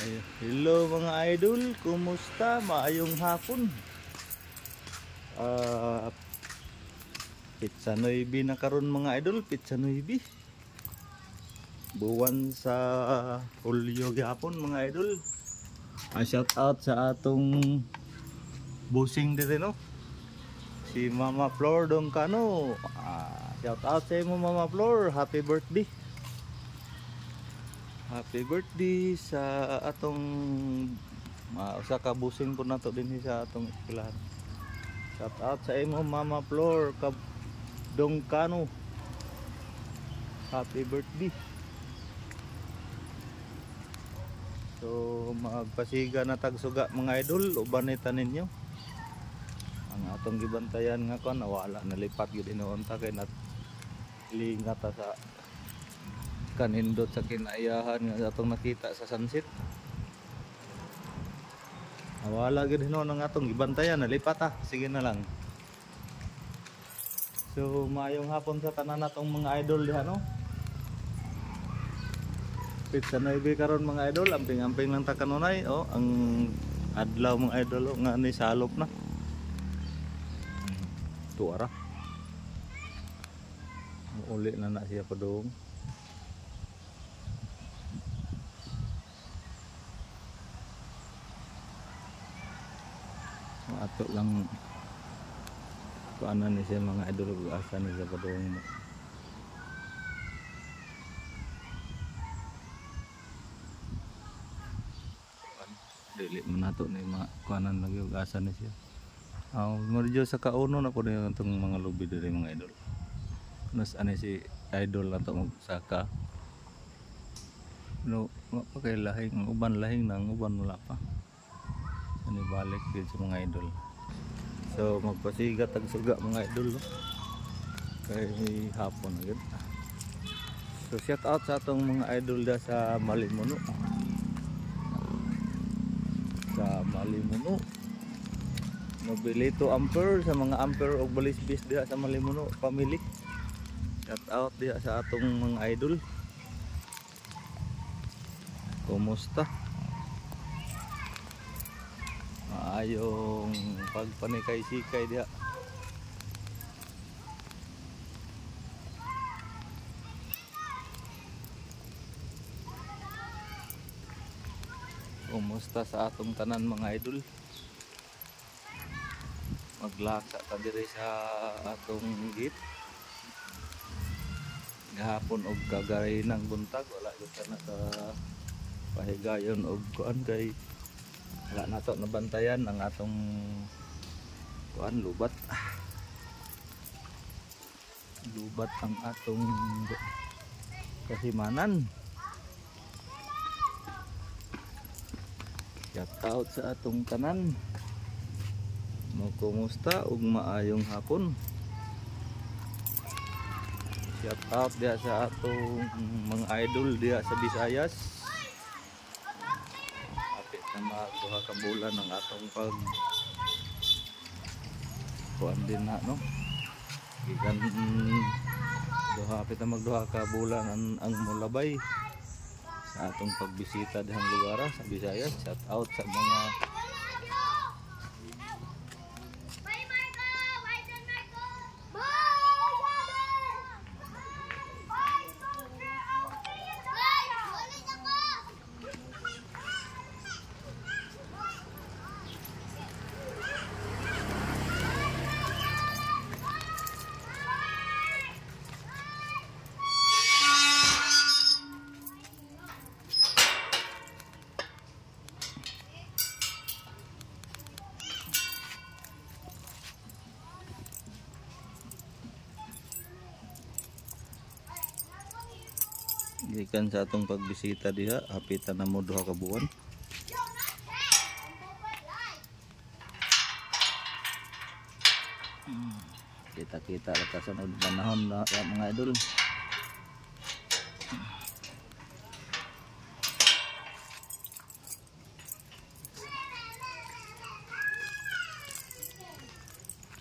Hello mga idol, kumusta? Maayong hapon. Pizza 9 na karon mga idol, pizza 9. Buwan sa Hulyo gyapon mga idol. Shout out sa atong busing dire no. Si Mama Flor Dongkano. Shout out sa imo Mama Flor, happy birthday. Happy birthday sa atong usa ka busing po nato din sa atong eskwelahan. Shout out sa imo Mama Flor Dongkano. Happy birthday. So magpasiga na tagsuga mga idol, uban ni tanin ninyo. Ang atong gibantayan nga kon nawala, nalipat gyud hinuunta kay nat lingat sa kanindot sa kinaiyahan nga atong nakita sa sunset. Nawala gyud hinuon ang atong gibantayan, nalipat sige na lang. So maayong hapon sa tanan natong mga idol diha no. Pizza 9 karon mga idol, amping-amping lang ta kanunay ang adlaw mga idol nga ni salop na. Tuara. Uli na siya padung. Ato lang kuanan ni siya mga idol, asa ni siya padung. Dili man nato ni mga kuanan lagi ug asa ni siya. Medyo sa kauno na po na itong mga lobby diri mga idol. Nas ani si idol na itong saka. No, pa kay lahing uban, lahing nang uban wala pa. Ani balik din sa mga idol. So magpasigat ang suga mga idol no? Kay hapon agad. So shout out sa atong mga idol da sa Malimuno. Sa Malimuno. Nobilito Ampere sa mga Ampere og Balisbis diha sa Malimuno family. Shout out diha sa atong mga idol. Kumusta? Maayong pagpanikay-sikay diha. Kumusta sa atong tanan mga idol? Maglaksa ta diri sa atong gate. Gahapon og kagay ng buntag wala gyud na sa pahigayon og kuan kay wala nato nabantayan ang atong kuan lubat. Lubat ang atong kasimanan. Shout out sa atong tanan. Kumusta ug maayong hapon. Shout out diha sa atong mga idol diha sa Visayas. Apit na magduha ka bulan ang atong pag kuan din na no. Gikan apit na magduha ka bulan ang mulabay sa atong pagbisita dihang lugar sa Visayas. Shout out sa mga gikan sa atong pagbisita diha, hapitan na mo duha ka buwan. Kita-kita ra ta sa panahon na mga idol.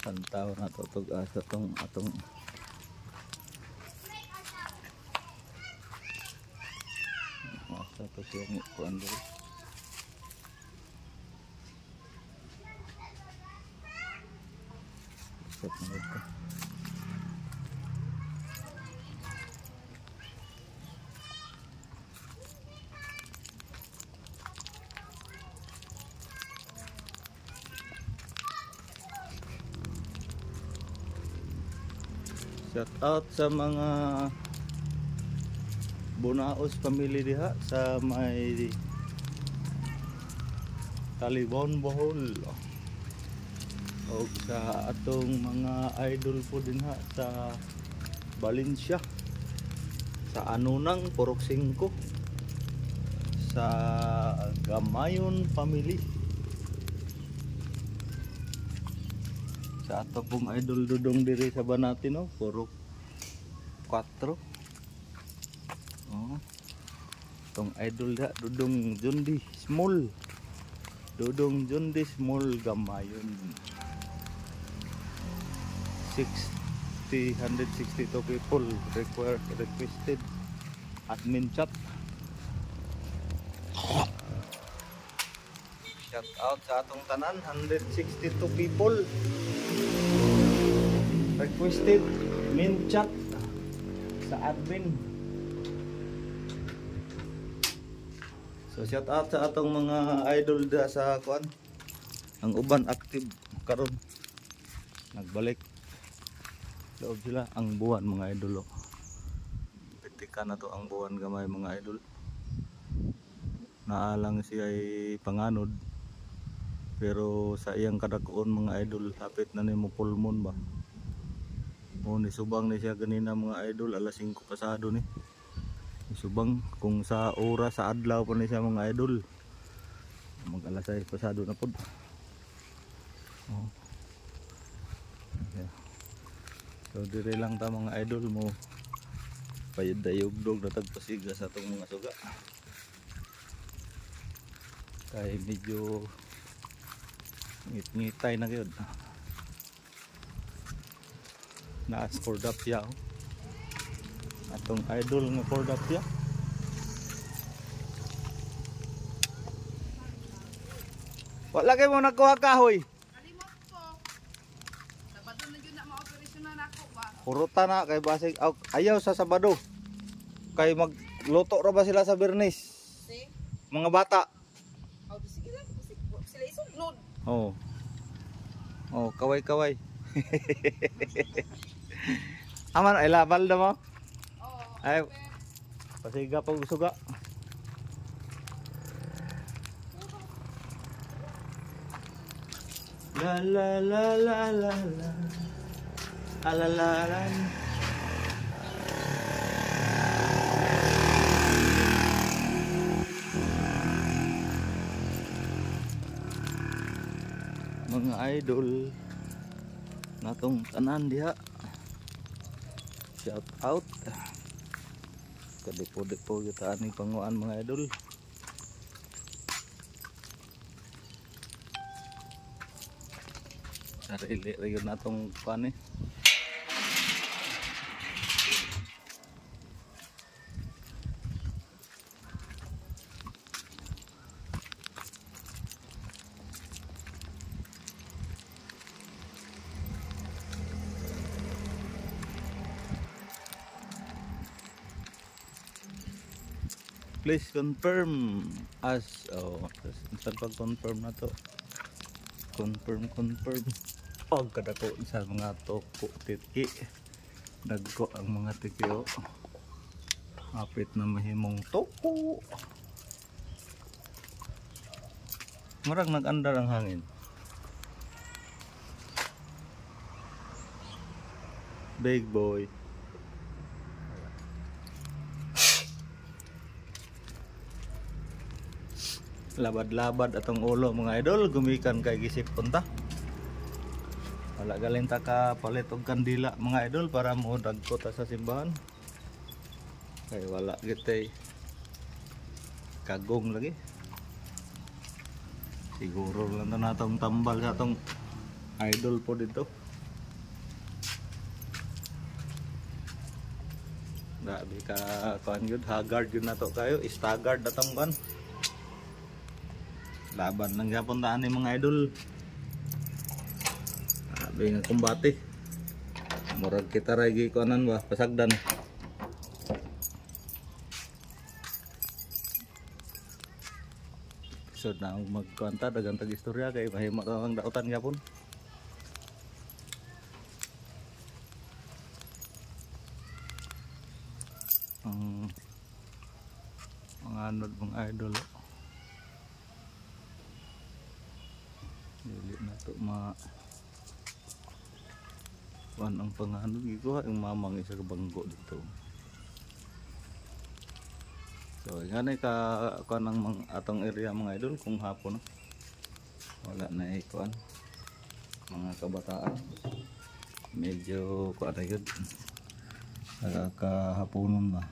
Pantaw na to atong Tapos yung kuan dito. Set na ito. Shout out sa mga Bunaos family diha sa may Talibon, Bohol. O sa atong mga idol po din ha sa Valencia, sa Anunang, Purok 5, sa Gamayon family, sa ato pong idol Dudong diri sa Banati, no? Purok 4. Oh. Tong idol da Dudong Jundi Small. Dudong Jundi Small Gamayon. 162 people requested admin chat. Shout out sa atong tanan, 162 people requested min chat sa admin. So shout out sa atong mga idol da sa kuan. Ang uban active karon. Nagbalik. Loob sila ang buwan mga idol. Pitika na to ang buwan gamay mga idol. Naalang siya ay panganod. Pero sa iyang kadakuon mga idol, hapit na ni mo pulmon ba. O nisubang ni siya ganina mga idol, alas 5 pasado ni. Nisubang kung sa oras sa adlaw pa ni siya mga idol. Mag alas 6 pasado na pod. Oh. Yeah. So dire lang ta mga idol mo payudayugdog na tagpasiga sa atong mga suga. Kay medyo ngit-ngitay na gyud. Naas Cordapia atong idol nga Cordapia. Wala kay mo nakuha kahoy. Kalimot ko. Sabado na yun na ma-operasyonan ako ba? Kuruta na kay basig ayaw sa Sabado. Kay magluto ra ba sila sa Bernes? Si? Mga bata. Oh, sige lang. Sila isunod. Oh. Oh, kaway-kaway. Aman ay labal na mo. Oo. Ay pasiga pag suga. La la la la la la. Alalalan. Mga idol natong tanan diha. Shout out. Kadipo-dipo kita ani panguan mga idol. Sarili rayon natong kuan eh. Please confirm as saan pag-confirm na to? Confirm. Pag kadako sa mga toko tiki. Dagko ang mga tiki o. Apit na mahimong toko. Marag nag-andar ang hangin. Big boy. Labad-labad atong ulo mga idol, gumikan kay gisip punta. Wala galing ta ka palit og kandila mga idol para mo dagko ta sa simbahan. Kay wala gitay kagong lagi. Siguro lang to natong tambal sa atong idol po dito. Grabe ka kuan gyud, haggard gyud nato kayo, stagard atong kuan. Laban lang gyapon taan ni mga idol. Grabe nga kumbate. Murag kita lagi kuanan ba pasagdan. So na magkuanta dagang tag istorya kay mahimo ang dautan gyapon. Mga anod mga idol. Dili na to kuan ang panganod giko ang mamang isa ka banggo dito. So ngani ka kuan ang atong area mga idol kung hapon wala na kuan mga kabataan medyo kuan na yun kahaponon ba.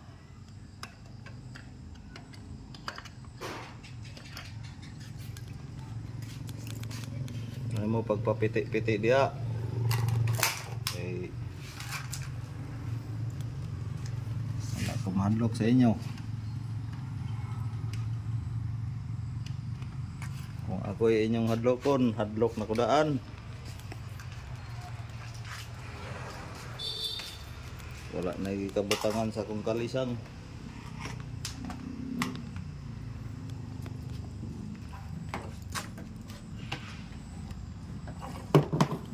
Ay mo pagpapiti-piti dia. Wala ko mahadlok sa inyo. Kung ako ay inyong hadlokon, hadlok na kudaan. Wala na kabutangan sa kong kalisang.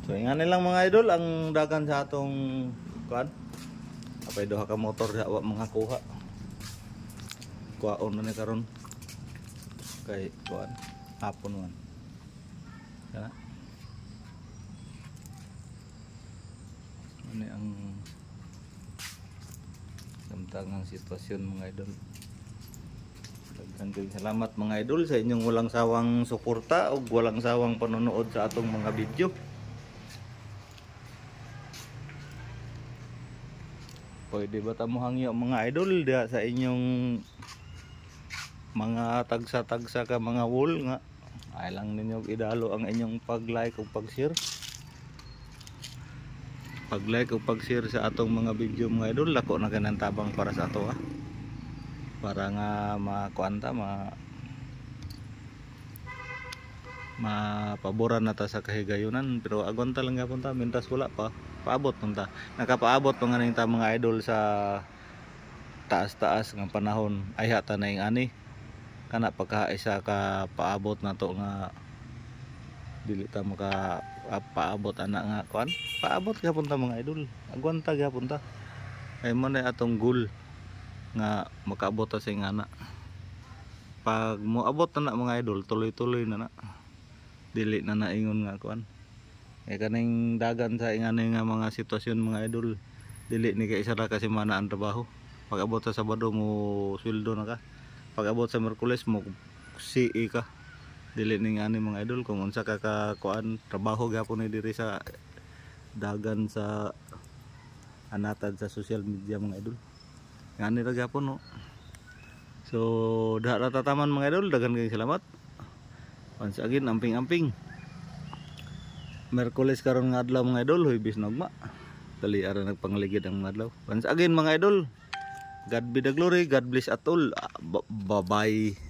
So ingani lang mga idol ang dagan sa atong kuan. Apay duha ka motor sa mga kuha. Kuhaon na ni karon. Kay kuan hapon man. Kana. Ano ang samtangang sitwasyon mga idol. Daghang salamat mga idol sa inyong walang sawang suporta ug walang sawang panonood sa atong mga video. Pwede ba tamo hangyo mga idol diha sa inyong mga tagsa-tagsa ka mga wall nga ay lang ninyo idalo ang inyong pag-like ug pag-share. Pag-like ug pag-share sa atong mga video mga idol lako na kanang tabang para sa ato para nga makuanta mapaboran na ta sa kahigayunan pero agon ta lang gapon ta mintas wala pa paabot punta nakapaabot pa nga ning ta mga idol sa taas-taas ng panahon ay hata na ing ani kana pagka isa ka paabot na to nga dili ta maka paabot ana nga kuan paabot gapon ta mga idol agon ta gapon ta ay mo na atong goal nga makaabot ta sa ingana pag moabot na mga idol tuloy-tuloy na dili na naingon nga kuan kaning dagan sa ingani nga mga sitwasyon mga idol dili ni kay isa ra ka semana ang trabaho pag abot sa Sabado mo sweldo na ka pag abot sa Miyerkules mo CE ka dili ni ngani mga idol kung unsa ka kuan trabaho gyapon ni diri sa dagan sa anatad sa social media mga idol ngani ra gyapon no. So dahara tataman mga idol dagan kay salamat. Once again, amping-amping. Miyerkules karon nga adlaw mga idol, Huwebes na ugma. Dali ara nagpangligid ang mga adlaw. Once again mga idol, God be the glory, God bless at all. Bye-bye.